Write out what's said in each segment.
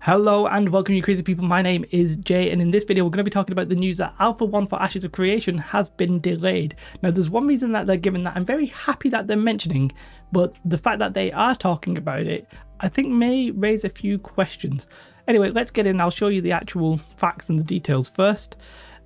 Hello and welcome you crazy people, my name is Jay and in this video we're going to be talking about the news that Alpha 1 for Ashes of Creation has been delayed. Now there's one reason that they're giving that I'm very happy that they're mentioning, but the fact that they are talking about it I think may raise a few questions. Anyway, let's get in. I'll show you the actual facts and the details first.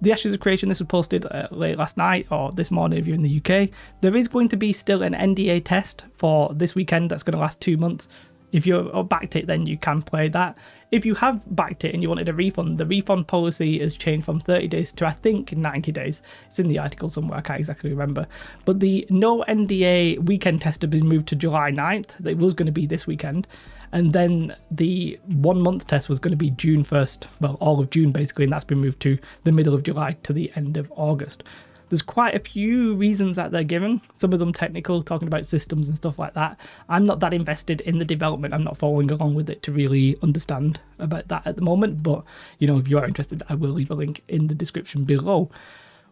The Ashes of Creation, this was posted late last night or this morning if you're in the UK. There is going to be still an NDA test for this weekend that's going to last 2 months. If you're backed it, then you can play that. If you have backed it and you wanted a refund, the refund policy has changed from 30 days to I think 90 days. It's in the article somewhere, I can't exactly remember. But the no NDA weekend test has been moved to July 9th. It was going to be this weekend. And then the 1 month test was going to be June 1st. Well, all of June basically, and that's been moved to the middle of July to the end of August. There's quite a few reasons that they're given, some of them technical, talking about systems and stuff like that. I'm not that invested in the development. I'm not following along with it to really understand about that at the moment. But, you know, if you are interested, I will leave a link in the description below.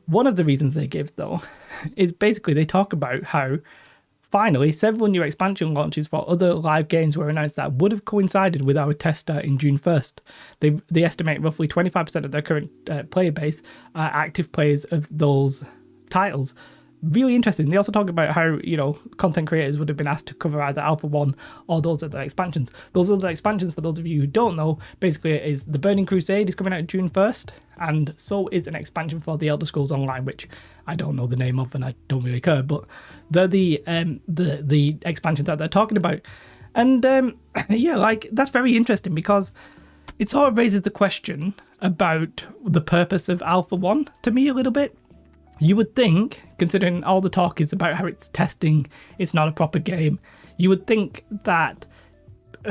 One of the reasons they give, though, is basically they talk about how finally several new expansion launches for other live games were announced that would have coincided with our test start in June 1st. They estimate roughly 25% of their current player base are active players of those titles. Really interesting. They also talk about how, you know, content creators would have been asked to cover either Alpha 1 or those other expansions. Those other expansions, for those of you who don't know, basically is the Burning Crusade is coming out June 1st, and so is an expansion for the Elder Scrolls Online, which I don't know the name of and I don't really care, but they're the expansions that they're talking about. And yeah, like, that's very interesting because it sort of raises the question about the purpose of Alpha 1 to me a little bit. You would think, considering all the talk is about how it's testing, it's not a proper game, you would think that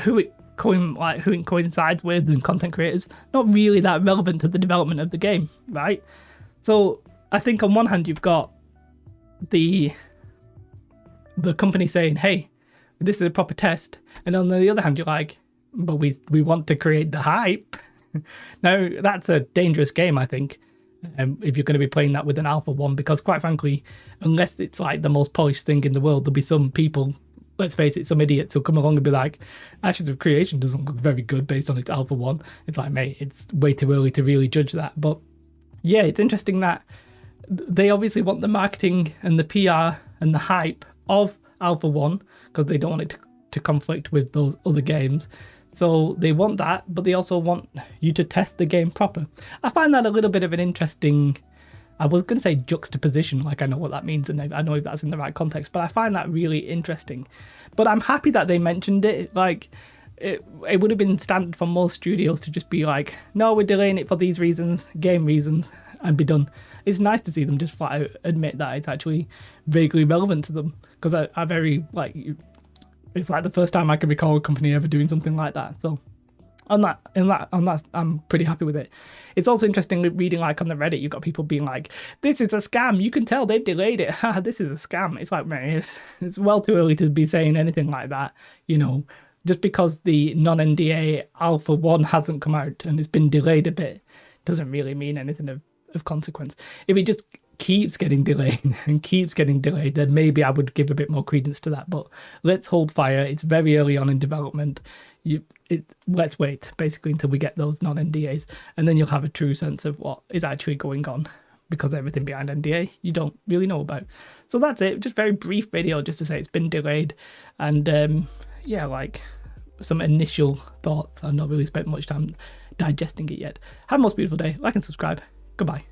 who it coincides with and content creators, not really that relevant to the development of the game, right? So I think on one hand you've got the company saying, hey, this is a proper test, and on the other hand you're like, but we want to create the hype. Now that's a dangerous game, I think. If you're going to be playing that with an Alpha 1, because quite frankly, unless it's like the most polished thing in the world, there'll be some people, let's face it, some idiots who'll come along and be like, Ashes of Creation doesn't look very good based on its Alpha 1. It's like, mate, it's way too early to really judge that. But yeah, it's interesting that they obviously want the marketing and the PR and the hype of Alpha 1 because they don't want it to conflict with those other games. So they want that, but they also want you to test the game proper. I find that a little bit of an interesting, I was going to say juxtaposition, like I know what that means and I know if that's in the right context, but I find that really interesting. But I'm happy that they mentioned it. Like, it would have been standard for most studios to just be like, no, we're delaying it for these reasons, game reasons, and be done. It's nice to see them just flat out admit that it's actually vaguely relevant to them, because I very, like, it's like the first time I can recall a company ever doing something like that. So on that, I'm pretty happy with it. It's also interesting reading, like, on the Reddit, you've got people being like, this is a scam. You can tell they've delayed it. This is a scam. It's like, man, it's well too early to be saying anything like that. You know, just because the non-NDA Alpha 1 hasn't come out and it's been delayed a bit doesn't really mean anything of consequence. If it just keeps getting delayed and keeps getting delayed, then maybe I would give a bit more credence to that. But let's hold fire. It's very early on in development. Let's wait basically until we get those non-NDAs, and then you'll have a true sense of what is actually going on, because everything behind NDA you don't really know about. So that's it. Just very brief video just to say it's been delayed, and yeah, like, some initial thoughts. I've not really spent much time digesting it yet. Have a most beautiful day. Like and subscribe. Goodbye.